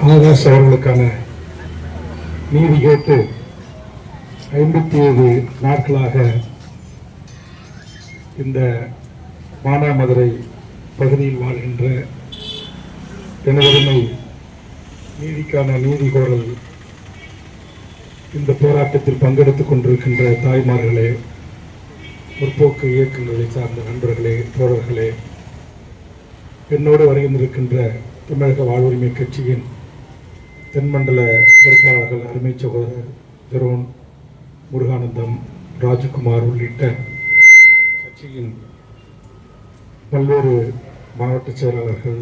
ஆகாஷ் அவர்களுக்கான நீதி கேட்டு 57 நாட்களாக இந்த மானாமதுரை பகுதியில் வாழ்கின்ற எனதருமை நீதிக்கான நீதி கோரல் இந்த போராட்டத்தில் பங்கெடுத்துக் கொண்டிருக்கின்ற தாய்மார்களே, முற்போக்கு இயக்கங்களை சார்ந்த நண்பர்களே, தோழர்களே, என்னோடு வருகின்றிருக்கின்ற தமிழக வாழ்வுரிமை கட்சியின் தென்மண்டல பொறுப்பாளர்கள் அருமை சகோதரர் ஜெரோன், முருகானந்தம், ராஜகுமார் உள்ளிட்ட கட்சியின் பல்வேறு மாவட்ட செயலாளர்கள்,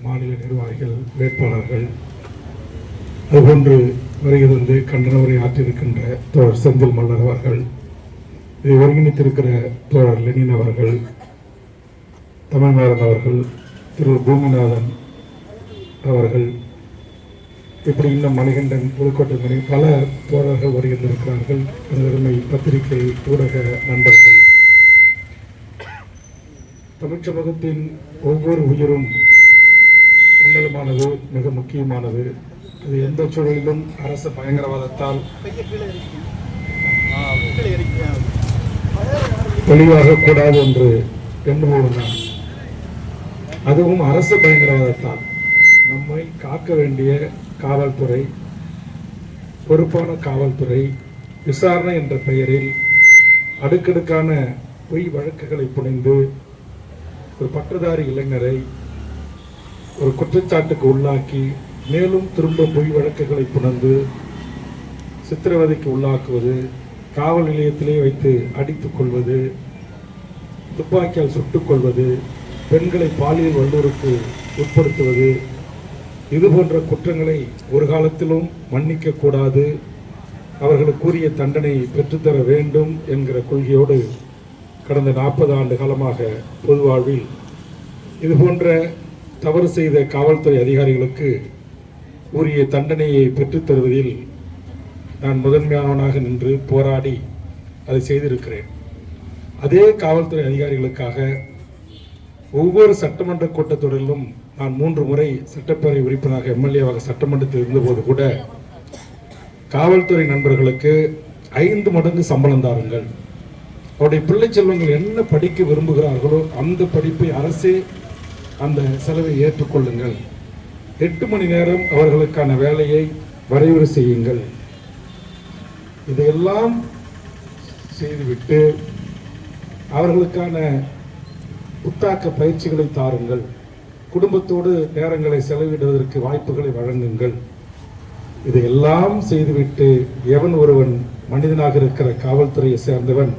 மாநில நிர்வாகிகள், வேட்பாளர்கள், அதுபோன்று வருகை தந்து கண்டன உரை ஆற்றியிருக்கின்ற தோழர் செந்தில் மல்லர் அவர்கள், இதை ஒருங்கிணைத்திருக்கிற தோழர் லெனின் அவர்கள், தமிழ்நாதன் அவர்கள், திரு பூமிநாதன் அவர்கள், இப்படி இன்னும் மணிகண்டன், புதுக்கோட்டை மணி, பல தோழர்கள் வருகின்றிருக்கிறார்கள். அருமை பத்திரிகை ஊடக நண்பர்கள், தமிழ் சமூகத்தின் ஒவ்வொரு உயிரும் உன்னதமானது, மிக முக்கியமானது. அது எந்த சூழலிலும் அரசு பயங்கரவாதத்தால் தெளிவாக கூடாது என்று எண்ணுவோம். அதுவும் அரசு பயங்கரவாதத்தால் நம்மை காக்க வேண்டிய காவல்துறை, பொறுப்பான காவல்துறை விசாரணை என்ற பெயரில் அடுக்கடுக்கான பொய் வழக்குகளை புனைந்து ஒரு பட்டதாரி இளைஞரை ஒரு குற்றச்சாட்டுக்கு உள்ளாக்கி மேலும் திரும்ப பொய் வழக்குகளை புனைந்து சித்திரவதைக்கு உள்ளாக்குவது, காவல் நிலையத்திலே வைத்து அடித்துக் கொள்வது, துப்பாக்கியால் சுட்டுக் கொள்வது, பெண்களை பாலியல் வல்லுறவுக்கு உட்படுத்துவது, இது போன்ற குற்றங்களை ஒரு காலத்திலும் மன்னிக்க கூடாது, அவர்களுக்குரிய தண்டனை பெற்றுத்தர வேண்டும் என்கிற கொள்கையோடு கடந்த 40 ஆண்டு காலமாக பொது வாழ்வில் இதுபோன்ற தவறு செய்த காவல்துறை அதிகாரிகளுக்கு உரிய தண்டனையை பெற்றுத்தருவதில் நான் முதன்மையானவனாக நின்று போராடி அதை செய்திருக்கிறேன். அதே காவல்துறை அதிகாரிகளுக்காக ஒவ்வொரு சட்டமன்ற கூட்டத்தொடரிலும் நான் 3 முறை சட்டப்பேரவை உறுப்பினராக எம்எல்ஏவாக சட்டமன்றத்தில் இருந்தபோது கூட காவல்துறை நண்பர்களுக்கு 5 மடங்கு சம்பளம் தாருங்கள், அவருடைய பிள்ளை செல்வங்கள் என்ன படிக்க விரும்புகிறார்களோ அந்த படிப்பை அரசே அந்த செலவை ஏற்றுக்கொள்ளுங்கள், 8 மணி நேரம் அவர்களுக்கான வேலையை வரைவுறு செய்யுங்கள், இதையெல்லாம் செய்துவிட்டு அவர்களுக்கான புத்தாக்க பயிற்சிகளை தாருங்கள், குடும்பத்தோடு நேரங்களை செலவிடுவதற்கு வாய்ப்புகளை வழங்குங்கள். இதையெல்லாம் செய்துவிட்டு எவன் ஒருவன் மனிதனாக இருக்கிற காவல்துறையை சேர்ந்தவன்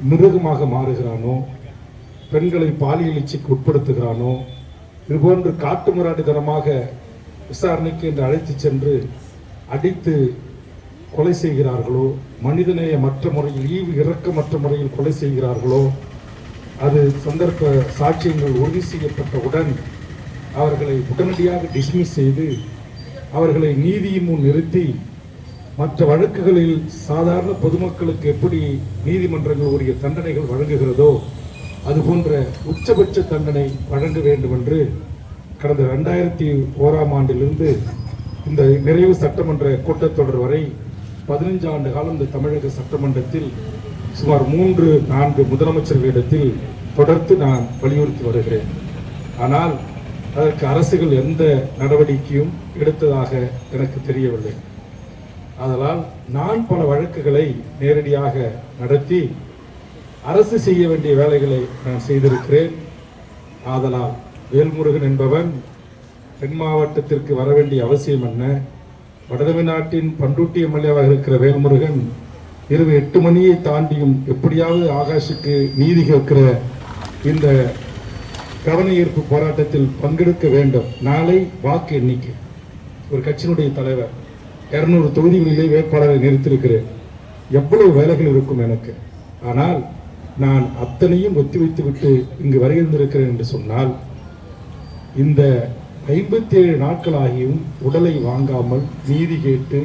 மிருகமாக மாறுகிறானோ, பெண்களை பாலியல் இச்சைக்கு உட்படுத்துகிறானோ, இதுபோன்று காட்டுமிராண்டித்தனமாக விசாரணைக்கு என்று அழைத்து சென்று அடித்து கொலை செய்கிறார்களோ, மனிதநேய மற்ற முறையில் ஈவு இரக்கமற்ற முறையில் கொலை செய்கிறார்களோ, அது சந்தர்ப்ப சாட்சியங்கள் உறுதி செய்யப்பட்டவுடன் அவர்களை உடனடியாக டிஸ்மிஸ் செய்து அவர்களை நீதியின் முன் நிறுத்தி மற்ற வழக்குகளில் சாதாரண பொதுமக்களுக்கு எப்படி நீதிமன்றங்கள் உரிய தண்டனைகள் வழங்குகிறதோ அதுபோன்ற உச்சபட்ச தண்டனை வழங்க வேண்டும் என்று கடந்த 2001ஆம் ஆண்டிலிருந்து இந்த நிறைவு சட்டமன்ற கூட்டத்தொடர் வரை 15 ஆண்டு காலம் இந்த தமிழக சட்டமன்றத்தில் சுமார் 3-4 முதலமைச்சர்களிடத்தில் தொடர்ந்து நான் வலியுறுத்தி வருகிறேன். ஆனால் அதற்கு அரசுகள் எந்த நடவடிக்கையும் எடுத்ததாக எனக்கு தெரியவில்லை. அதனால் நான் பல வழக்குகளை நேரடியாக நடத்தி அரசு செய்ய வேண்டிய வேலைகளை நான் செய்திருக்கிறேன். ஆதலால் வேல்முருகன் என்பவன் தென் மாவட்டத்திற்கு வர வேண்டிய அவசியம் என்ன? வடதமிழ்நாட்டின் பண்டூட்டி எம்எல்ஏவாக இருக்கிற வேல்முருகன் இரவு 8 மணியை தாண்டியும் எப்படியாவது ஆகாஷுக்கு நீதி கேட்கிற இந்த கவன ஈர்ப்பு போராட்டத்தில் பங்கெடுக்க வேண்டும். நாளை வாக்கு எண்ணிக்கை, ஒரு கட்சியினுடைய தலைவர் 200 தொகுதிகளிலே வேட்பாளரை நிறுத்தியிருக்கிறேன். எவ்வளவு வேலைகள் இருக்கும் எனக்கு. ஆனால் நான் அத்தனையும் ஒத்திவைத்துவிட்டு இங்கு வருகின்றிருக்கிறேன் என்று சொன்னால் இந்த 57 நாட்களாகியும் உடலை வாங்காமல் நீதி கேட்டு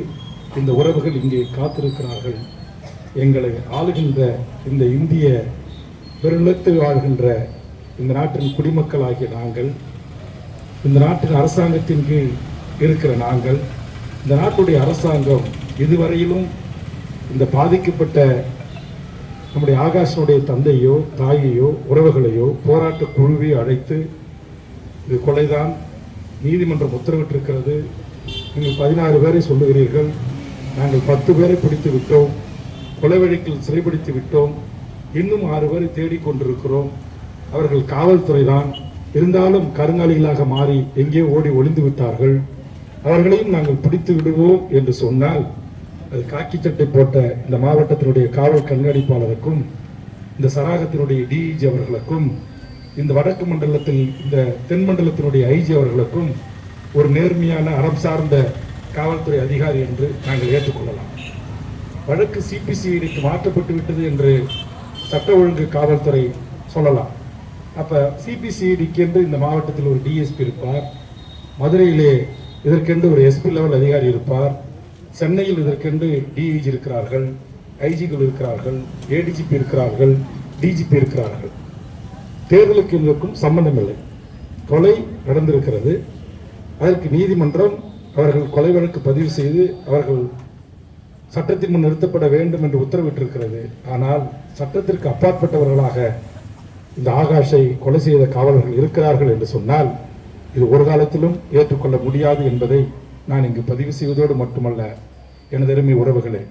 இந்த உறவுகள் இங்கே காத்திருக்கிறார்கள். எங்களை ஆளுகின்ற இந்த இந்திய பெருநிலத்தில் வாழ்கின்ற இந்த நாட்டின் குடிமக்கள் ஆகிய நாங்கள் இந்த நாட்டின் அரசாங்கத்தின் கீழ் இருக்கிற நாங்கள், இந்த நாட்டுடைய அரசாங்கம் இதுவரையிலும் இந்த பாதிக்கப்பட்ட நம்முடைய ஆகாஷனுடைய தந்தையோ தாயையோ உறவுகளையோ போராட்ட குழுவையோ அழைத்து இது கொலைதான், நீதிமன்றம் உத்தரவிட்டிருக்கிறது, நீங்கள் 16 பேரை சொல்லுகிறீர்கள், நாங்கள் 10 பேரை பிடித்து விட்டோம், கொலை வழக்கில் சிறைப்பிடித்து விட்டோம், இன்னும் 6 பேரை தேடிக்கொண்டிருக்கிறோம், அவர்கள் காவல்துறை தான், இருந்தாலும் கருங்காலிகளாக மாறி எங்கே ஓடி ஒளிந்து விட்டார்கள், அவர்களையும் நாங்கள் பிடித்து விடுவோம் என்று சொன்னால், அது காக்கி சட்டை போட்ட இந்த மாவட்டத்தினுடைய காவல் கண்காணிப்பாளருக்கும், இந்த சராகத்தினுடைய டிஐஜி அவர்களுக்கும், இந்த வடக்கு மண்டலத்தில் இந்த தென் மண்டலத்தினுடைய ஐஜி அவர்களுக்கும் ஒரு நேர்மையான அறம் சார்ந்த காவல்துறை அதிகாரி என்று நாங்கள் ஏற்றுக்கொள்ளலாம். வழக்கு சிபிசிஐடிக்கு மாற்றப்பட்டு விட்டது என்று சட்ட ஒழுங்கு காவல்துறை சொல்லலாம். அப்ப சிபிசிஐடிக்கு என்று இந்த மாவட்டத்தில் ஒரு டிஎஸ்பி இருப்பார், மதுரையிலே இதற்கென்று ஒரு எஸ்பி லெவல் அதிகாரி இருப்பார், சென்னையில் இதற்கென்று டிஐஜி இருக்கிறார்கள், ஐஜிகள் இருக்கிறார்கள், ஏடிஜிபி இருக்கிறார்கள், டிஜிபி இருக்கிறார்கள். தேர்தலுக்கு இதற்கும் சம்பந்தம் இல்லை. கொலை நடந்திருக்கிறது, அதற்கு நீதிமன்றம் அவர்கள் கொலை வழக்கு பதிவு செய்து அவர்கள் சட்டத்தின் முன் நிறுத்தப்பட வேண்டும் என்று உத்தரவிட்டிருக்கிறது. ஆனால் சட்டத்திற்கு அப்பாற்பட்டவர்களாக இந்த ஆகாஷை கொலை செய்த காவலர்கள் இருக்கிறார்கள் என்று சொன்னால் இது ஒரு காலத்திலும் ஏற்றுக்கொள்ள முடியாது என்பதை நான் இங்கு பதிவு செய்வதோடு மட்டுமல்ல, எனது அருமை உறவுகளே,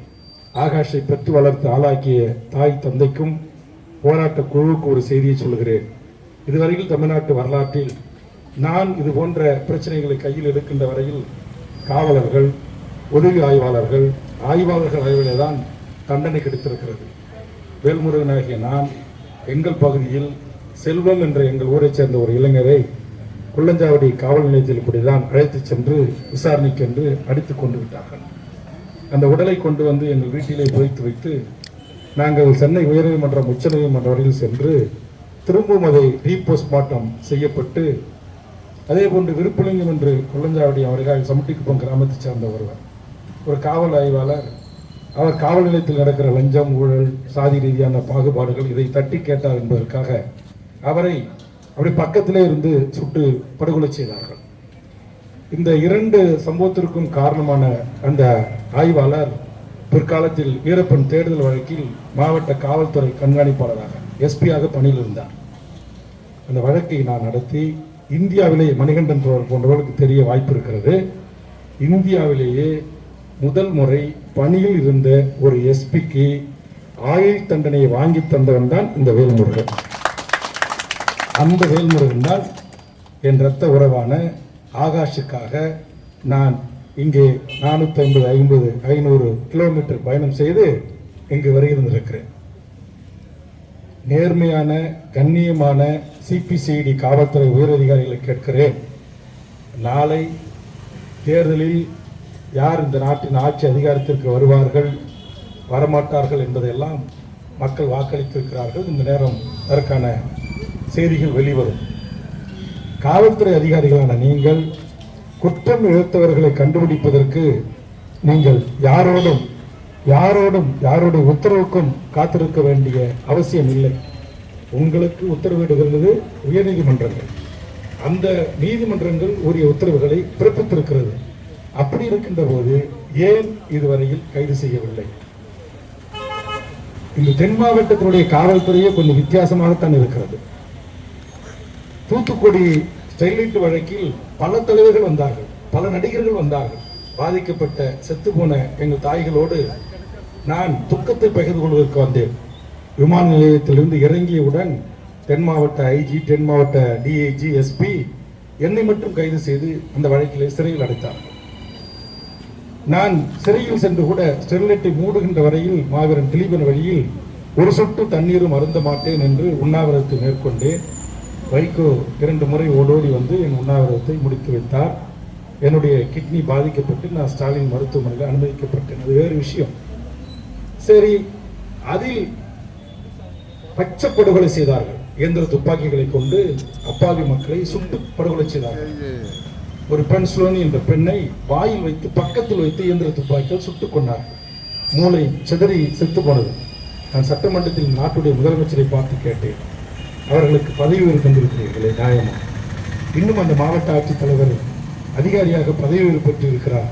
ஆகாஷை பெற்று வளர்த்து ஆளாக்கிய தாய் தந்தைக்கும் போராட்ட குழுவுக்கு ஒரு செய்தியை சொல்கிறேன். இதுவரையில் தமிழ்நாட்டு வரலாற்றில் நான் இது போன்ற பிரச்சனைகளை கையில் எடுக்கின்ற வரையில் காவலர்கள், உதவி ஆய்வாளர்கள் ஆய்விலே தான் தண்டனை கிடைத்திருக்கிறது. வேல்முருகன் ஆகிய நான் எங்கள் பகுதியில் செல்வம் என்ற எங்கள் ஊரைச் சேர்ந்த ஒரு இளைஞரை குள்ளஞ்சாவடி காவல் நிலையத்தில் இப்படிதான் அழைத்து சென்று விசாரணைக்கு என்று அடித்துக் கொண்டு விட்டார்கள். அந்த உடலை கொண்டு வந்து எங்கள் வீட்டிலே புதைத்து வைத்து நாங்கள் சென்னை உயர்நீதிமன்றம் உச்சநீதிமன்றம் வரையில் சென்று திரும்பவும் அதை ரீபோஸ்ட்மார்ட்டம் செய்யப்பட்டு, அதே போன்று விருப்பலிங்கம் என்று குள்ளஞ்சாவடி அவர்கள் சமட்டிக்குப்பம் கிராமத்தை சேர்ந்த ஒருவர், ஒரு காவல் ஆய்வாளர், அவர் காவல் நிலையத்தில் நடக்கிற லஞ்சம், ஊழல், சாதி ரீதியான பாகுபாடுகள் இதை தட்டி கேட்டார் என்பதற்காக அவரை அப்படி பக்கத்திலே இருந்து சுட்டு படுகொலை செய்தார்கள். இந்த 2 சம்பவத்திற்கும் காரணமான அந்த ஆய்வாளர் பிற்காலத்தில் வீரப்பன் தேடுதல் வழக்கில் மாவட்ட காவல்துறை கண்காணிப்பாளராக எஸ்பியாக பணியில் இருந்தார். அந்த வழக்கை நான் நடத்தி இந்தியாவிலே மணிகண்டன் போன்றவர்களுக்கு தெரிய வாய்ப்பு இருக்கிறது. இந்தியாவிலேயே முதல் முறை பணியில் இருந்த ஒரு எஸ்பிக்கு ஆயுள் தண்டனையை வாங்கி தந்தவன் தான் இந்த வேல்முருகன். அந்த வேல்முருகன் தான் என் இரத்த உறவான ஆகாஷுக்காக நான் இங்கே 450-500 கிலோமீட்டர் பயணம் செய்து இங்கு வருகிறேன். நேர்மையான கண்ணியமான சிபிசிஐடி காவல்துறை உயரதிகாரிகளை கேட்கிறேன், நாளை தேர்தலில் யார் இந்த நாட்டின் ஆட்சி அதிகாரத்திற்கு வருவார்கள் வரமாட்டார்கள் என்பதையெல்லாம் மக்கள் வாக்களித்திருக்கிறார்கள். இந்த நேரம் அதற்கான செய்திகள் வெளிவரும். காவல்துறை அதிகாரிகளான நீங்கள் குற்றம் இழைத்தவர்களை கண்டுபிடிப்பதற்கு நீங்கள் யாருடைய உத்தரவுக்கும் காத்திருக்க வேண்டிய அவசியம் இல்லை. உங்களுக்கு உத்தரவிடுகிறது உயர்நீதிமன்றங்கள். அந்த நீதிமன்றங்கள் உரிய உத்தரவுகளை பிறப்பித்திருக்கிறது. அப்படி இருக்கின்ற போது ஏன் இதுவரையில் கைது செய்யவில்லை? இந்த தென் மாவட்டத்தினுடைய காவல்துறையே கொஞ்சம் வித்தியாசமாகத்தான் இருக்கிறது. தூத்துக்குடி ஸ்டெர்லைட் வழக்கில் பல தலைவர்கள் வந்தார்கள், பல நடிகர்கள் வந்தார்கள். பாதிக்கப்பட்ட செத்து போன எங்கள் தாய்களோடு நான் துக்கத்தை பகிர்ந்து கொள்வதற்கு வந்தேன். விமான நிலையத்திலிருந்து இறங்கியவுடன் தென் மாவட்ட ஐஜி, தென் மாவட்ட டிஐஜி, எஸ்பி என்னை மட்டும் கைது செய்து அந்த வழக்கிலே சிறையில் அடைத்தார்கள். நான் சிறையில் சென்று கூட ஸ்டெர்லைட்டை மூடுகின்ற வரையில் மாவீரன் திலீபன் வழியில் ஒரு சொட்டு தண்ணீரும் அருந்த மாட்டேன் என்று உண்ணாவிரதத்தை மேற்கொண்டேன். வைகோ 2 முறை ஓடோடி வந்து என் உண்ணாவிரதத்தை முடித்து வைத்தார். என்னுடைய கிட்னி பாதிக்கப்பட்டு நான் ஸ்டாலின் மருத்துவமனையில் அனுமதிக்கப்பட்டேன். அது வேறு விஷயம். சரி, அதில் பச்சை படுகொலை செய்தார்கள். இயந்திர துப்பாக்கிகளை கொண்டு அப்பாவி மக்களை சுட்டு படுகொலை செய்தார்கள். ஒரு பெண் சுலோனி என்ற பெண்ணை வாயில் வைத்து பக்கத்தில் வைத்து இயந்திர துப்பாக்கிகள் சுட்டுக் கொண்டார்கள். மூளை சிதறி செத்து போனது. நான் சட்டமன்றத்தில் நாட்டுடைய முதலமைச்சரை பார்த்து கேட்டேன், அவர்களுக்கு பதவி உயர்வு தந்திருக்கிறீர்களே நியாயமா? இன்னும் அந்த மாவட்ட ஆட்சித்தலைவர் அதிகாரியாக பதவி உயர்வு பெற்று இருக்கிறார்.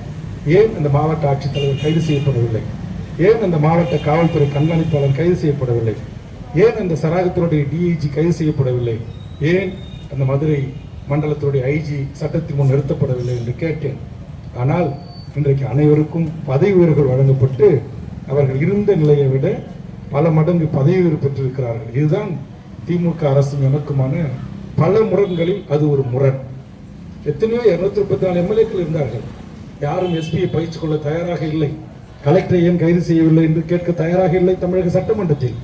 ஏன் அந்த மாவட்ட ஆட்சித்தலைவர் கைது செய்யப்படவில்லை? ஏன் அந்த மாவட்ட காவல்துறை கண்காணிப்பாளர் கைது செய்யப்படவில்லை? ஏன் அந்த சராகத்தினுடைய டிஐஜி கைது செய்யப்படவில்லை? ஏன் அந்த மதுரை மண்டலத்தினுடைய ஐஜி சட்டத்தின் முன் நிறுத்தப்படவில்லை என்று கேட்டேன். ஆனால் இன்றைக்கு அனைவருக்கும் பதவி உயர்வுகள் வழங்கப்பட்டு அவர்கள் இருந்த நிலையை விட பல மடங்கு பதவி உயர்வு பெற்றிருக்கிறார்கள். இதுதான் திமுக அரசும் எனக்குமான பல முரண்களில் அது ஒரு முரண். எத்தனையோ 234 எம்எல்ஏக்கள் இருந்தார்கள். யாரும் எஸ்பியை பயிற்சி கொள்ள தயாராக இல்லை. கலெக்டரை ஏன் கைது செய்யவில்லை என்று கேட்க தயாராக இல்லை தமிழக சட்டமன்றத்தில்.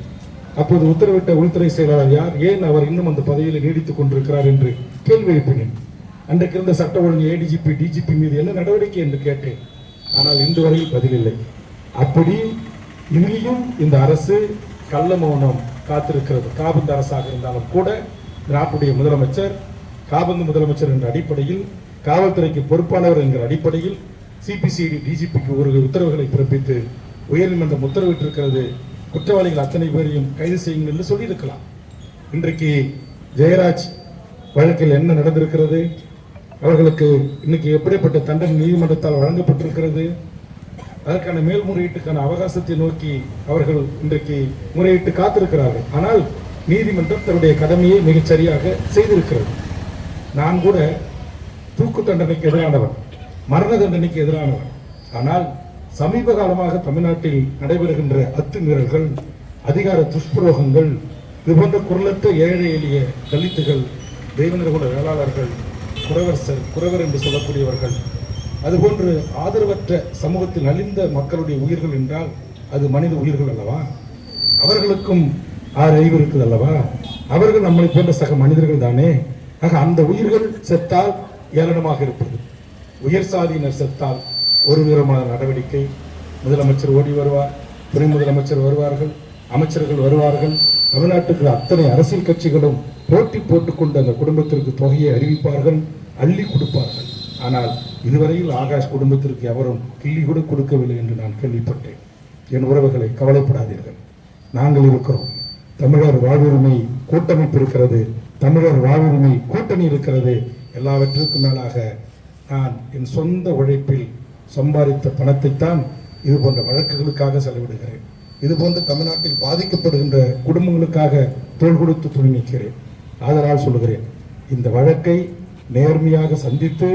அப்போது உத்தரவிட்ட உள்துறை செயலாளர் யார்? ஏன் அவர் இன்னும் அந்த பதவியில் நீடித்துக் கொண்டிருக்கிறார் என்று கேள்வி எழுப்பினேன். அன்றைக்கு இருந்த சட்ட ஒழுங்கு ஏடிஜிபி டிஜிபி மீது என்ன நடவடிக்கை என்று கேட்டேன். ஆனால் இன்று வரையில் பதில் இல்லை. அப்படி இங்கேயும் இந்த அரசு கள்ள மௌனம் காத்திருக்கிறது. காபந்து அரசாக இருந்தாலும் கூட நாட்டுடைய முதலமைச்சர் காபந்து முதலமைச்சர் என்ற அடிப்படையில், காவல்துறைக்கு பொறுப்பானவர் என்கிற அடிப்படையில் சிபிசிஐடி டிஜிபிக்கு ஒரு உத்தரவுகளை பிறப்பித்து உயர்நீதிமன்றம் உத்தரவிட்டிருக்கிறது. குற்றவாளிகள் அத்தனை பேரையும் கைது செய்யுங்கள் என்று சொல்லியிருக்கலாம். இன்றைக்கு ஜெயராஜ் வழக்கில் என்ன நடந்திருக்கிறது? அவர்களுக்கு இன்னைக்கு எப்படிப்பட்ட தண்டனை நீதிமன்றத்தால் வழங்கப்பட்டிருக்கிறது? அதற்கான மேல்முறையீட்டுக்கான அவகாசத்தை நோக்கி அவர்கள் இன்றைக்கு முறையிட்டு காத்திருக்கிறார்கள். ஆனால் நீதிமன்றம் தன்னுடைய கடமையை மிகச் சரியாக செய்திருக்கிறது. நான் கூட தூக்கு தண்டனைக்கு எதிரானவன், மரண தண்டனைக்கு எதிரானவன். ஆனால் சமீப காலமாக தமிழ்நாட்டில் நடைபெறுகின்ற அத்துமீறல்கள், அதிகார துஷ்பிரயோகங்கள், இது போன்ற குரலற்ற ஏழை எளிய தலித்துகள், தெய்வநிர்குல வேளாளர்கள், குறவர் என்று சொல்லக்கூடியவர்கள், அதுபோன்று ஆதரவற்ற சமூகத்தில் நலிந்த மக்களுடைய உயிர்கள் என்றால் அது மனித உயிர்கள் அல்லவா? அவர்களுக்கும் 6 அறிவு இருக்குது அல்லவா? அவர்கள் நம்மளை போன்ற சக மனிதர்கள் தானே. ஆக அந்த உயிர்கள் செத்தால் ஏளனமாக இருப்பது, உயர் சாதியினர் செத்தால் ஒரு விதமான நடவடிக்கை. முதலமைச்சர் ஓடி வருவார், துணை முதலமைச்சர் வருவார்கள், அமைச்சர்கள் வருவார்கள். தமிழ்நாட்டுக்கு அத்தனை அரசியல் கட்சிகளும் போட்டி போட்டுக்கொண்டு அந்த குடும்பத்திற்கு தொகையை அறிவிப்பார்கள், அள்ளி கொடுப்பார்கள். ஆனால் இதுவரையில் ஆகாஷ் குடும்பத்திற்கு எவரும் கிள்ளி கூட கொடுக்கவில்லை என்று நான் கேள்விப்பட்டேன். என் உறவுகளை கவலைப்படாதீர்கள், நாங்கள் இருக்கிறோம். தமிழர் வாழ்வுரிமை கூட்டமைப்பு இருக்கிறது, தமிழர் வாழ்வுரிமை கூட்டணி இருக்கிறது. எல்லாவற்றிற்கும் மேலாக நான் என் சொந்த உழைப்பில் சம்பாதித்த பணத்தைத்தான் இது போன்ற வழக்குகளுக்காக செலவிடுகிறேன். இது போன்ற தமிழ்நாட்டில் பாதிக்கப்படுகின்ற குடும்பங்களுக்காக தோள் கொடுத்து துணி நிற்கிறேன். ஆதலால் சொல்லுகிறேன், இந்த வழக்கை நேர்மையாக சந்தித்து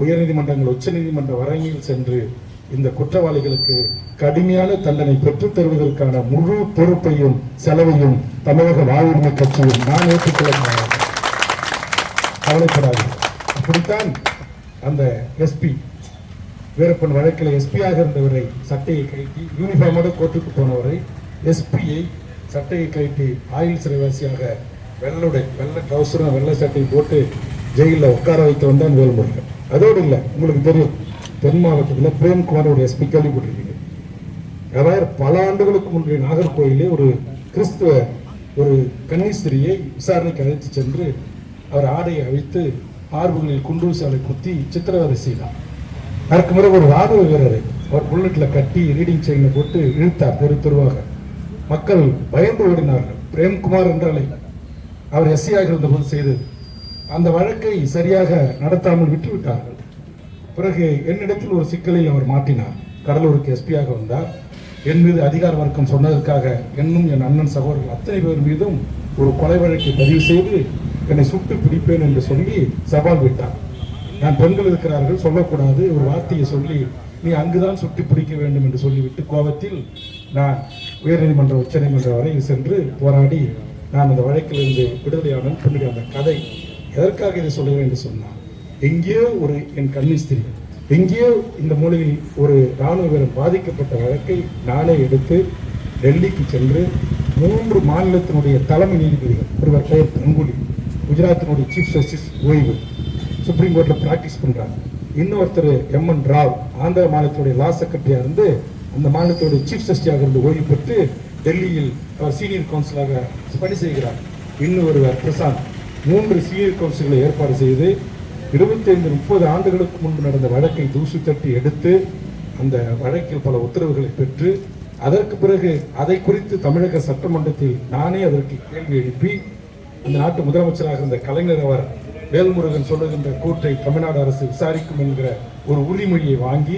உயர்நீதிமன்றங்கள் உச்ச நீதிமன்ற வரையில் சென்று இந்த குற்றவாளிகளுக்கு கடுமையான தண்டனை பெற்றுத் தருவதற்கான முழு பொறுப்பையும் செலவையும் தமிழக வாழ்வுரிமை கட்சியும் நான் ஏற்றுக்கொள்ள கவலைப்படாது. அப்படித்தான் அந்த எஸ்பி வீரப்பன் வழக்கில் எஸ்பியாக இருந்தவரை சட்டையை கழட்டி யூனிஃபார்மோடு கோர்ட்டுக்கு போனவரை எஸ்பியை சட்டையை கழட்டி ஆயுள் சிறைவாசியாக வெள்ளை ட்ரௌசரும் வெள்ளை சட்டையை போட்டு ஜெயிலில் உட்கார வைத்து வந்தான் வேல்முருகன். அதோடு இல்லை, உங்களுக்கு தெரியும், தென் மாவட்டத்தில் பிரேம்குமார் ஒரு எஸ்பி கேள்விப்பட்டிருக்கீங்க. அவர் பல ஆண்டுகளுக்கு முன்பே நாகர்கோயிலே ஒரு கிறிஸ்துவ ஒரு கன்னிஸ்திரியை விசாரணைக்கு அழைத்து சென்று அவர் ஆடையை அழித்து மார்புகளில் குண்டூசாலை குத்தி சித்திரவதை செய்தார். அதற்கு பிறகு ஒரு ராணுவ வீரரை அவர் புல்லட்ல கட்டி ரீடிங் செயினை போட்டு இழுத்தார் தெரு தெருவாக. மக்கள் பயந்து ஓடினார்கள். பிரேம்குமார் என்றாலே அவர் எஸ்ஐயாக இருந்தபோது செய்தது. அந்த வழக்கை சரியாக நடத்தாமல் விட்டுவிட்டார்கள். பிறகு என்னிடத்தில் ஒரு சிக்கலில் அவர் மாட்டினார். கடலூருக்கு எஸ்பியாக வந்தார். என் மீது அதிகார வர்க்கம் சொன்னதற்காக என்னும் என் அண்ணன் சகோதரர்கள் அத்தனை பேர் மீதும் ஒரு கொலை வழக்கை பதிவு செய்து என்னை சுட்டு பிடிப்பேன் என்று சொல்லி சவால் விட்டார். நான் பெண்கள் இருக்கிறார்கள் சொல்லக்கூடாது, ஒரு வார்த்தையை சொல்லி நீ அங்குதான் சுட்டி பிடிக்க வேண்டும் என்று சொல்லிவிட்டு கோபத்தில் நான் உயர்நீதிமன்ற உச்ச நீதிமன்ற வரையில் சென்று போராடி நான் அந்த வழக்கிலிருந்து விடுதலையான பின்னாடி அந்த கதை எதற்காக இதை சொல்லுகிறேன் என்று சொன்னார். எங்கேயோ ஒரு என் கன்னிஸ்திரி, எங்கேயோ இந்த மூலையில் ஒரு இராணுவ வீரர் பாதிக்கப்பட்ட வழக்கை நானே எடுத்து டெல்லிக்கு சென்று 3 மாநிலத்தினுடைய தலைமை நீதிபதிகள், ஒருவர் பெயர் கங்குலி, குஜராத்தினுடைய சீஃப் ஜஸ்டிஸ் ஓய்வு, சுப்ரீம் கோர்ட்டில் ப்ராக்டிஸ் பண்ணுறாங்க. இன்னொருத்தர் எம்என் ராவ், ஆந்திர மாநிலத்துடைய லா செக்ரட்டரியாக இருந்து அந்த மாநிலத்துடைய சீஃப் ஜஸ்டிஸாக இருந்து ஓய்வு பெற்று டெல்லியில் அவர் சீனியர் கவுன்சிலாக பணி செய்கிறார். இன்னொருவர் பிரசாந்த். 3 சீனியர் கவுன்சில்களை ஏற்பாடு செய்து 25-30 ஆண்டுகளுக்கு முன்பு நடந்த வழக்கை தூசி தட்டி எடுத்து அந்த வழக்கில் பல உத்தரவுகளை பெற்று அதற்கு பிறகு அதை குறித்து தமிழக சட்டமன்றத்தில் நானே அதற்கு கேள்வி எழுப்பி அந்த நாட்டு முதலமைச்சராக இருந்த கலைஞர் அவர் வேல்முருகன் சொல்லுகின்ற கூற்றை தமிழ்நாடு அரசு விசாரிக்கும் என்கிற ஒரு உறுதிமொழியை வாங்கி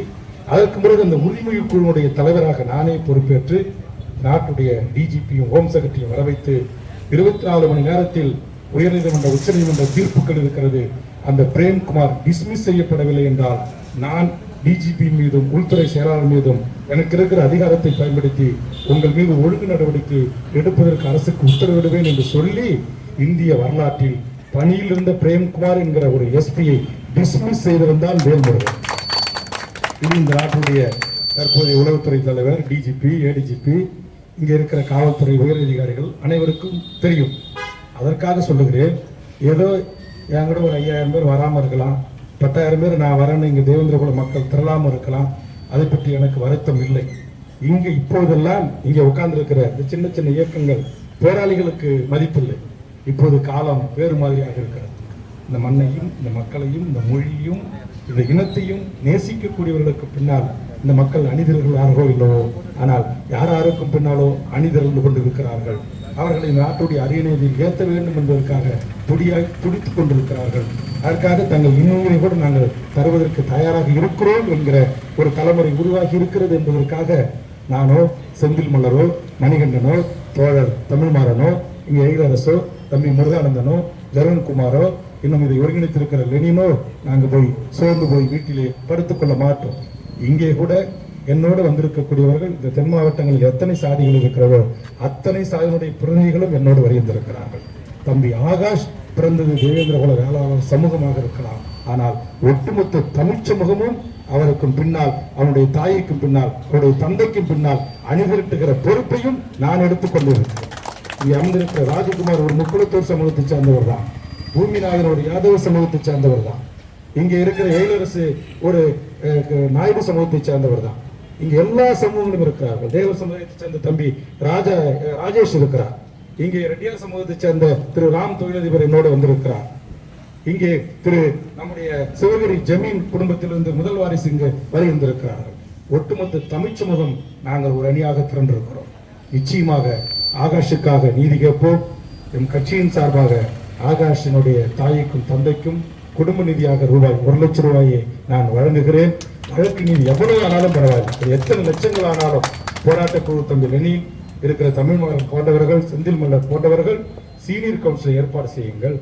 அதற்கு பிறகு அந்த உறுதிமொழி குழுவுடைய தலைவராக நானே பொறுப்பேற்று நாட்டுடைய டிஜிபியும் ஹோம் செக்ரட்டரியும் வர வைத்து 24 மணி நேரத்தில் உயர்நீதிமன்ற உச்சநீதிமன்ற தீர்ப்புகள் இருக்கிறது. அந்த பிரேம்குமார் டிஸ்மிஸ் செய்யப்படவில்லை என்றால் நான் டிஜிபி மீதும் உள்துறை செயலாளர் மீதும் எனக்கு இருக்கிற அதிகாரத்தை பயன்படுத்தி உங்கள் மீது ஒழுங்கு நடவடிக்கை எடுப்பதற்கு அரசுக்கு உத்தரவிடுவேன் என்று சொல்லி இந்திய வரலாற்றில் பணியில் இருந்த பிரேம்குமார் என்கிற ஒரு எஸ்பியை டிஸ்மிஸ் செய்திருந்தால் வேல்முருகன். இது இந்த நாட்டுடைய தற்போதைய உளவுத்துறை தலைவர், டிஜிபி, ஏடிஜிபி, இங்கே இருக்கிற காவல்துறை உயரதிகாரிகள் அனைவருக்கும் தெரியும். அதற்காக சொல்லுகிறேன், ஏதோ என் கூட ஒரு 5000 பேர் வராமல் இருக்கலாம், 10,000 பேர் நான் வரேன்னு இங்கே தேவேந்திரகுல மக்கள் திரளாமல் இருக்கலாம். அதை பற்றி எனக்கு வருத்தம் இல்லை. இங்கே இப்போதெல்லாம் இங்கே உட்கார்ந்துருக்கிற இந்த சின்ன சின்ன இயக்கங்கள் போராளிகளுக்கு மதிப்பில்லை. இப்போது காலம் வேறு மாதிரியாக இருக்கிறது. இந்த மண்ணையும் இந்த மக்களையும் இந்த மொழியையும் இந்த இனத்தையும் நேசிக்கக்கூடியவர்களுக்கு பின்னால் இந்த மக்கள் அணிதிரர்களாகவோ இல்லவோ, ஆனால் யாருக்கும் பின்னாலோ அணிதிரண்டு கொண்டிருக்கிறார்கள். அவர்களை நாட்டுடைய அரியணையில் ஏற்ற வேண்டும் என்பதற்காக துடித்துக் கொண்டிருக்கிறார்கள். அதற்காக தங்கள் இன்னுயிரை கூட நாங்கள் தருவதற்கு தயாராக இருக்கிறோம் என்கிற ஒரு தலைமுறை உருவாகி இருக்கிறது என்பதற்காக நானோ, செந்தில் மலரோ, மணிகண்டனோ, தோழர் தமிழ்மாறனோ, இங்கே எழிலரசோ, தம்பி முருகானந்தனோ, ஜெகன்குமாரோ, இன்னும் இதை ஒருங்கிணைத்திருக்கிற லெனினோ நாங்கள் போய் சோர்ந்து போய் வீட்டிலே படுத்துக்கொள்ள மாட்டோம். இங்கே கூட என்னோடு வந்திருக்கக்கூடியவர்கள் இந்த தென் மாவட்டங்களில் எத்தனை சாதிகள் இருக்கிறதோ அத்தனை சாதியினுடைய பிரதிநிதிகளும் என்னோடு வருகின்றிருக்கிறார்கள். தம்பி ஆகாஷ் பிறந்தது தேவேந்திரகுல வேளாளர் சமூகமாக இருக்கலாம், ஆனால் ஒட்டுமொத்த தமிழ் சமூகமும் அவருக்கும் பின்னால், அவனுடைய தாய்க்கும் பின்னால், அவருடைய தந்தைக்கும் பின்னால் அணிதிரட்டுகிற பொறுப்பையும் நான் எடுத்துக்கொண்டிருக்கிறேன். இங்கே அமர்ந்திருக்கிற ராஜகுமார் ஒரு முக்குளத்தூர் சமூகத்தை சேர்ந்தவர் தான், பூமிநாதன் ஒரு யாதவ சமூகத்தை சேர்ந்தவர் தான், இங்கே இருக்கிற எழிலரசு ஒரு நாயுடு சமூகத்தை சேர்ந்தவர் தான். இங்கே எல்லா சமூகங்களும் இருக்கிறார்கள். தேவர் சமூகத்தை சேர்ந்த தம்பி ராஜேஷ் இருக்கிறார். இங்கே ரெட்டியார் சமூகத்தை சேர்ந்த திரு ராம் தொழிலதிபர் என்னோடு வந்திருக்கிறார். இங்கே திரு நம்முடைய சிவகிரி ஜமீன் குடும்பத்திலிருந்து முதல் வாரிசு இங்கு வருகின்றிருக்கிறார்கள். ஒட்டுமொத்த தமிழ் சமூகம் நாங்கள் ஒரு அணியாக திரண்டிருக்கிறோம். நிச்சயமாக ஆகாஷுக்காக நீதி கேட்போம். எம் கட்சியின் சார்பாக ஆகாஷினுடைய தாய்க்கும் தந்தைக்கும் குடும்ப நிதியாக ரூபாய் 1 லட்சம் ரூபாயை நான் வழங்குகிறேன். வழக்கு நீதி எவ்வளவு ஆனாலும் பரவாயில்லை, எத்தனை லட்சங்கள் ஆனாலும் போராட்ட குழு தம்பி லெனின் இருக்கிற தமிழ்மகன் போன்றவர்கள், செந்தில் மல்லர் போன்றவர்கள் சீனியர் கவுன்சிலை ஏற்பாடு செய்யுங்கள்.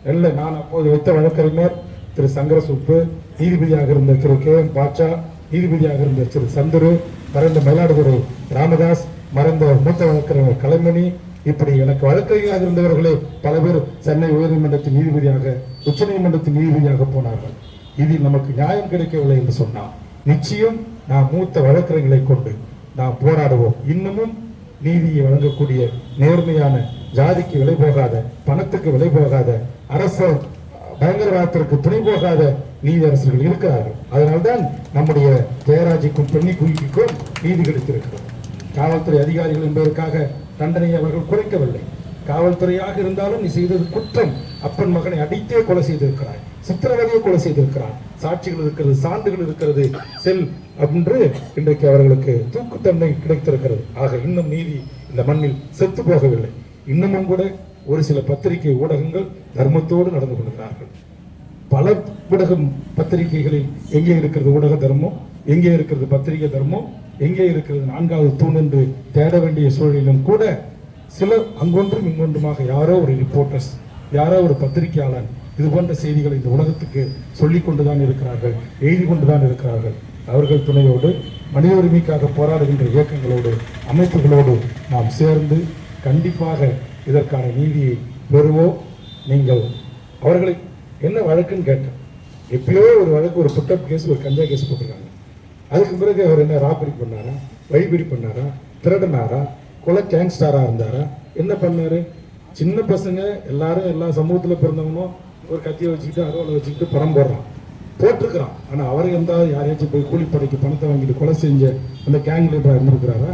நல்ல நான் அப்போது வைத்த வழக்கறிஞர் திரு சங்கரசுப்பு, நீதிபதியாக இருந்த திரு KM பாட்சா, நீதிபதியாக இருந்த திரு சந்துரு, மறைந்த மயிலாடுதுறை ராமதாஸ், மறைந்த மூத்த வழக்கறிஞர் கலைமணி, இப்படி எனக்கு வழக்கறிஞராக இருந்தவர்களே பல பேர் சென்னை உயர்நீதிமன்றத்தின் நீதிபதியாக, உச்ச நீதிமன்றத்தின் நீதிபதியாக போனார்கள். இதில் நமக்கு நியாயம் கிடைக்கவில்லை என்று சொன்னால் நிச்சயம் நாம் மூத்த வழக்கறிஞர்களை கொண்டு நாம் போராடுவோம். இன்னமும் நீதியை வழங்கக்கூடிய நேர்மையான, ஜாதிக்கு விலை போகாத, பணத்துக்கு விலை போகாத, அரச பயங்கரவாதத்திற்கு துணை போகாத நீதியரசர்கள் இருக்கிறார்கள். அதனால்தான் நம்முடைய ஜெயராஜுக்கும் பெண்ணி குறுக்கிக்கும் நீதி கிடைத்திருக்கிறது. காவல்துறை அதிகாரிகள் என்பதற்காக தண்டனையை அவர்கள் குறைக்கவில்லை. காவல்துறையாக இருந்தாலும் நீ செய்தது குற்றம். அப்பன் மகனை அடித்தே கொலை செய்திருக்கிறாய், சித்திரவதையை கொலை செய்திருக்கிறார், சாட்சிகள் இருக்கிறது, சான்றுகள் இருக்கிறது, செல் என்று இன்றைக்கு அவர்களுக்கு தூக்கு தண்டனை கிடைத்திருக்கிறது. ஆக இன்னும் நீதி இந்த மண்ணில் செத்து போகவில்லை. இன்னமும் கூட ஒரு சில பத்திரிகை ஊடகங்கள் தர்மத்தோடு நடந்து கொள்கிறார்கள். பல ஊடகம் பத்திரிகைகளில் எங்கே இருக்கிறது ஊடக தர்மம், எங்கே இருக்கிறது பத்திரிகை தர்மம், எங்கே இருக்கிறது 4வது தூண் என்று தேட வேண்டிய சூழலிலும் கூட சிலர் அங்கொன்றும் இங்கொன்றுமாக யாரோ ஒரு ரிப்போர்ட்டர்ஸ், யாரோ ஒரு பத்திரிகையாளர் இது போன்ற செய்திகளை இந்த உலகத்துக்கு சொல்லிக் கொண்டுதான் இருக்கிறார்கள், எழுதி கொண்டுதான் இருக்கிறார்கள். அவர்கள் துணையோடு மனித உரிமைக்காக போராடுகின்ற இயக்கங்களோடு, அமைப்புகளோடு நாம் சேர்ந்து கண்டிப்பாக இதற்கான நீதியை பெறுவோம். நீங்கள் அவர்களை என்ன வழக்குன்னு கேட்டேன். எப்பயோ ஒரு வழக்கு, ஒரு புட்டப் கேஸ், ஒரு கஞ்சா கேஸ் போட்டிருக்காங்க. அதுக்கு பிறகு அவர் என்ன ராபரி பண்ணாரா, வழிபறி பண்ணாரா, திருடனாரா, கொலை கேங்ஸ்டாரா இருந்தாரா, என்ன பண்ணாரு? சின்ன பசங்க எல்லாரும் எல்லா சமூகத்தில் பிறந்தவங்களும் ஒரு கத்தியை வச்சுக்கிட்டு அறுவலை வச்சுக்கிட்டு படம் போட்டிருக்கிறான். ஆனால் அவர் எந்த யாரையாச்சும் போய் கூலிப்படைக்கு பணத்தை வாங்கிட்டு கொலை செஞ்ச அந்த கேங் லீடராக இருந்திருக்கிறாரா?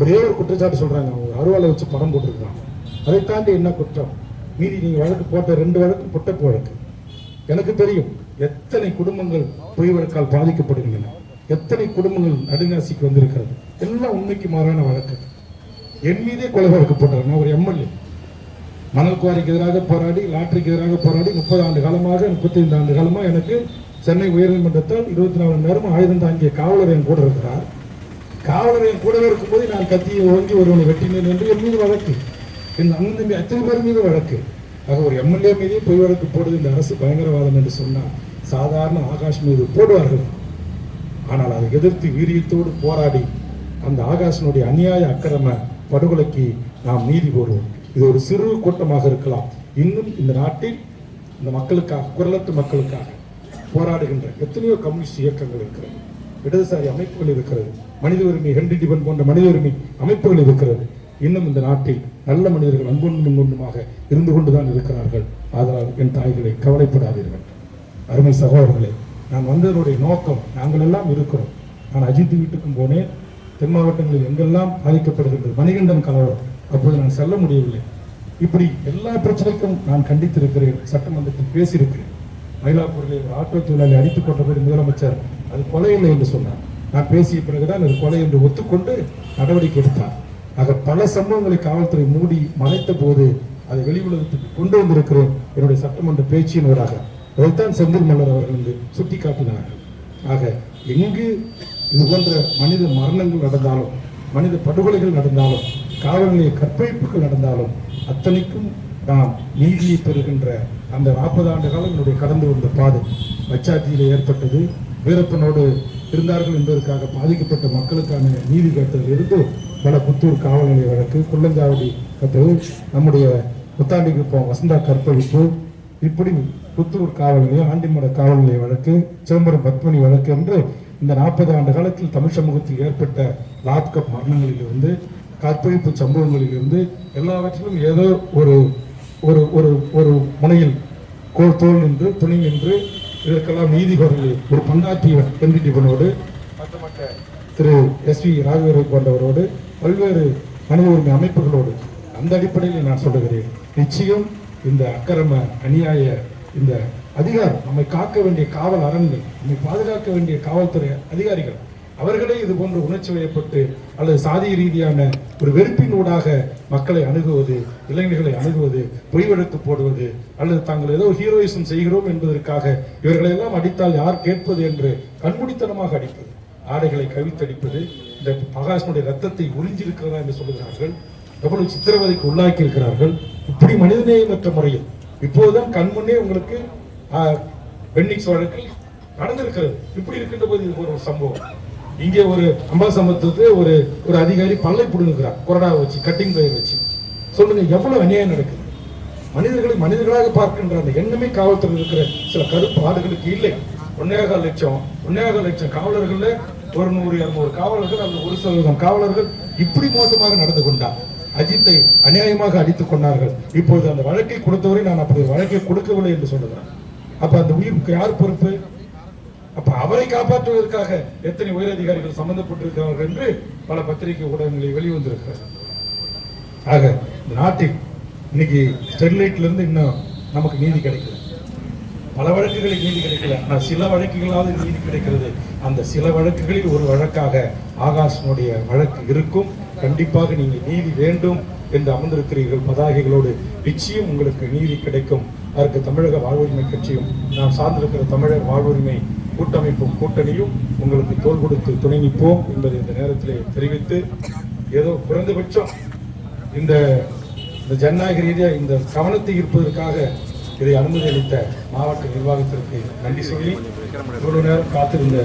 ஒரே ஒரு குற்றச்சாட்டு சொல்கிறாங்க, அவங்க அறுவலை வச்சு படம் போட்டிருக்கிறான். அதை தாண்டி என்ன குற்றம்? மீதி நீங்கள் வழக்கு போட்ட 2 வழக்கு புட்டப்பு வழக்கு. எனக்கு தெரியும் எத்தனை குடும்பங்கள் பொய் வழக்கால் பாதிக்கப்படுகின்றன, எத்தனை குடும்பங்கள் நடுநாசிக்கு வந்திருக்கிறது. எல்லாம் உண்மைக்கு மாறான வழக்கு. என் மீதே கொலை வழக்கு போட்டார். நான் ஒரு எம்எல்ஏ, மணல் குவாரிக்கு எதிராக போராடி, லாட்டரிக்கு எதிராக போராடி 30 ஆண்டு காலமாக, 35 ஆண்டு காலமாக எனக்கு சென்னை உயர்நீதிமன்றத்தால் 24 மணி நேரம் ஆயுதம் தாங்கிய காவலர் என் கூட இருக்கிறார். காவலர் என் கூடவே இருக்கும்போது நான் கத்தியை ஓங்கி ஒருவனை வெட்டினேன் என்று என் மீது வழக்கு, என் அண்ணன் தம்பி அத்தனை பேர் மீது வழக்கு. ஆக ஒரு எம்எல்ஏ மீதே பொய் வழக்கு போடுது இந்த அரசு பயங்கரவாதம் என்று சொன்னால் சாதாரண ஆகாஷ் மீது போடுவார்கள். ஆனால் அதை எதிர்த்து வீரியத்தோடு போராடி அந்த ஆகாஷனுடைய அநியாய அக்கிரம படுகொலைக்கு நாம் நீதி கோருவோம். இது ஒரு சிறு கூட்டமாக இருக்கலாம். இன்னும் இந்த நாட்டில் இந்த மக்களுக்காக, குரலற்ற மக்களுக்காக போராடுகின்ற எத்தனையோ கம்யூனிஸ்ட் இயக்கங்கள் இருக்கிறது, இடதுசாரி அமைப்புகள் இருக்கிறது, மனித உரிமை ஹென்றி டிபன் போன்ற மனித உரிமை அமைப்புகள் இருக்கிறது. இன்னும் இந்த நாட்டில் நல்ல மனிதர்கள் அன்பொன்றுமாக இருந்து கொண்டுதான் இருக்கிறார்கள். அதனால் என் தாய்களை கவலைப்படாதீர்கள். அருமை சகோதரர்களே, நான் வந்ததனுடைய நோக்கம், நாங்கள் எல்லாம் இருக்கிறோம். நான் அஜித் வீட்டுக்கும் போனேன். தென் மாவட்டங்களில் எங்கெல்லாம் பாதிக்கப்படுகின்றது, மணிகண்டன் கலவரம், அப்போது நான் செல்ல முடியவில்லை. இப்படி எல்லா பிரச்சனைக்கும் நான் கண்டித்திருக்கிறேன், சட்டமன்றத்தில் பேசியிருக்கிறேன். மயிலாப்பூரில் ஒரு ஆட்டோ தொழிலாளி அடித்துக் கொண்டபோது முதலமைச்சர் அது கொலை இல்லை என்று சொன்னார். நான் பேசிய பிறகுதான் அது கொலை என்று ஒத்துக்கொண்டு நடவடிக்கை எடுத்தார். ஆக பல சம்பவங்களை காவல்துறை மூடி மறைத்த போது அதை வெளி உலகத்துக்கு கொண்டு வந்திருக்கிறேன் என்னுடைய சட்டமன்ற பேச்சின் ஊடாக. அதைத்தான் செந்தில் மல்லர் அவர்கள் இங்கு சுட்டிக்காட்டினார்கள். ஆக எங்கு இது போன்ற மனித மரணங்கள் நடந்தாலும், மனித படுகொலைகள் நடந்தாலும், காவல் நிலைய கற்பழிப்புகள் நடந்தாலும் அத்தனைக்கும் நாம் நீதியை பெறுகின்ற அந்த 40 ஆண்டு காலம் என்னுடைய கடந்து வந்த பாதை. வச்சாத்தியில் ஏற்பட்டது, வீரப்பனோடு இருந்தார்கள் என்பதற்காக பாதிக்கப்பட்ட மக்களுக்கான நீதி கேட்டதில் இருந்து பல புத்தூர் காவல் நிலைய வழக்கு, குள்ளஞ்சாவடி கட்டது, நம்முடைய புத்தாண்டிக்கு போம் வசந்தா கற்பழிப்பு, இப்படி புத்தூர் காவல் நிலையம், ஆண்டிமட காவல் நிலைய வழக்கு, சிதம்பரம் பத்மனி வழக்கு என்று இந்த 40 ஆண்டு காலத்தில் தமிழ் சமூகத்தில் ஏற்பட்ட லாப்கப் மரணங்களிலிருந்து, கற்பழிப்பு சம்பவங்களிலிருந்து எல்லாவற்றிலும் ஏதோ ஒரு ஒரு ஒரு ஒரு முனையில் தோல் நின்று துணை நின்று இதற்கெல்லாம் நீதி கோரலில் ஒரு பங்காற்றியவர் ஹென்றி டிபனோடு, மற்ற திரு SV ராஜவேரை போன்றவரோடு, பல்வேறு மனித உரிமை அமைப்புகளோடு, அந்த அடிப்படையில் நான் சொல்லுகிறேன், நிச்சயம் இந்த அக்கிரம அநியாய இந்த அதிகாரம், நம்மை காக்க வேண்டிய காவல் அரண்கள், நம்மை பாதுகாக்க வேண்டிய காவல்துறை அதிகாரிகள், அவர்களே இது போன்ற உணர்ச்சி வயப்பட்டு அல்லது சாதிய ரீதியான ஒரு வெறுப்பின் ஊடாக மக்களை அணுகுவது, இளைஞர்களை அணுகுவது, பொய் வழக்கு போடுவது, அல்லது தாங்கள் ஏதோ ஹீரோயிசம் செய்கிறோம் என்பதற்காக இவர்களெல்லாம் அடித்தால் யார் கேட்பது என்று கண்மூடித்தனமாக அடிப்பது, ஆடைகளை கவித்தடிப்பது, இந்த ஆகாஷனுடைய ரத்தத்தை உறிஞ்சிருக்கிறதா என்று சொல்லுகிறார்கள், எவ்வளவு சித்திரவதைக்கு உள்ளாக்கி இருக்கிறார்கள். இப்படி மனிதநேயமற்ற முறையில் இப்போதுதான் கண்முன்னே உங்களுக்கு பென்னிக்ஸ் வழக்கில் நடந்திருக்கிறது. இப்படி இருக்கின்ற போது இது ஒரு சம்பவம். இங்கே ஒரு அம்பாசம்பத்துக்கு ஒரு ஒரு அதிகாரி பல்லை புடுங்குகிறார், கொரடாவை வச்சு, கட்டிங் பயிர் வச்சு. சொல்லுங்க, எவ்வளவு அநியாயம் நடக்குது. மனிதர்களை மனிதர்களாக பார்க்கின்ற அந்த எண்ணமே காவல்துறை இருக்கிற சில கருப்பு ஆடுகளுக்கு இல்லை. 1.25 லட்சம் காவலர்கள், 100-200 காவலர்கள், அல்லது 1% காவலர்கள் இப்படி மோசமாக நடந்து கொண்டார். அஜித்தை அநியாயமாக அடித்துக் கொண்டார்கள். இப்போது அந்த வழக்கை கொடுத்தவரை நான் அப்படி வழக்கை கொடுக்கவில்லை என்று சொல்லுகிறேன். அப்ப அந்த உயிருக்கு யார் பொறுப்பு? அப்ப அவரை காப்பாற்றுவதற்காக எத்தனை உயரதிகாரிகள் சம்பந்தப்பட்டிருக்கிறார்கள் என்று பல பத்திரிகை ஊடகங்களில் வெளிவந்திருக்கிறது. ஆக இந்த நாட்டில் இன்னைக்கு ஸ்டெர்லைட்ல இருந்து இன்னும் நமக்கு நீதி கிடைக்கல, பல வழக்குகளில் நீதி கிடைக்கல. ஆனால் சில வழக்குகளாவது நீதி கிடைக்கிறது. அந்த சில வழக்குகளில் ஒரு வழக்காக ஆகாஷனுடைய வழக்கு இருக்கும். கண்டிப்பாக நீங்கள் நீதி வேண்டும் என்று அமர்ந்திருக்கிறீர்கள் பதாகைகளோடு. நிச்சயம் உங்களுக்கு நீதி கிடைக்கும். அதற்கு தமிழக வாழ்வுரிமை கட்சியும் நாம் சார்ந்திருக்கிற தமிழர் வாழ்வுரிமை கூட்டமைப்பும் கூட்டணியும் உங்களுக்கு தோள் கொடுத்து துணை நிற்போம் என்பதை இந்த நேரத்திலே தெரிவித்து, ஏதோ குறைந்தபட்சம் இந்த ஜனநாயக ரீதியாக இந்த கவனத்தை ஈர்ப்பதற்காக இதை அனுமதி அளித்த மாவட்ட நிர்வாகத்திற்கு நன்றி சொல்லி, இவ்வளவு நேரம் காத்திருந்த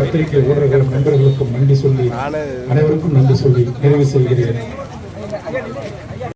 பத்திரிகை ஊடகங்கள் நண்பர்களுக்கும் நன்றி சொல்லி, அனைவருக்கும் நன்றி சொல்லி நிறைவு செய்கிறேன்.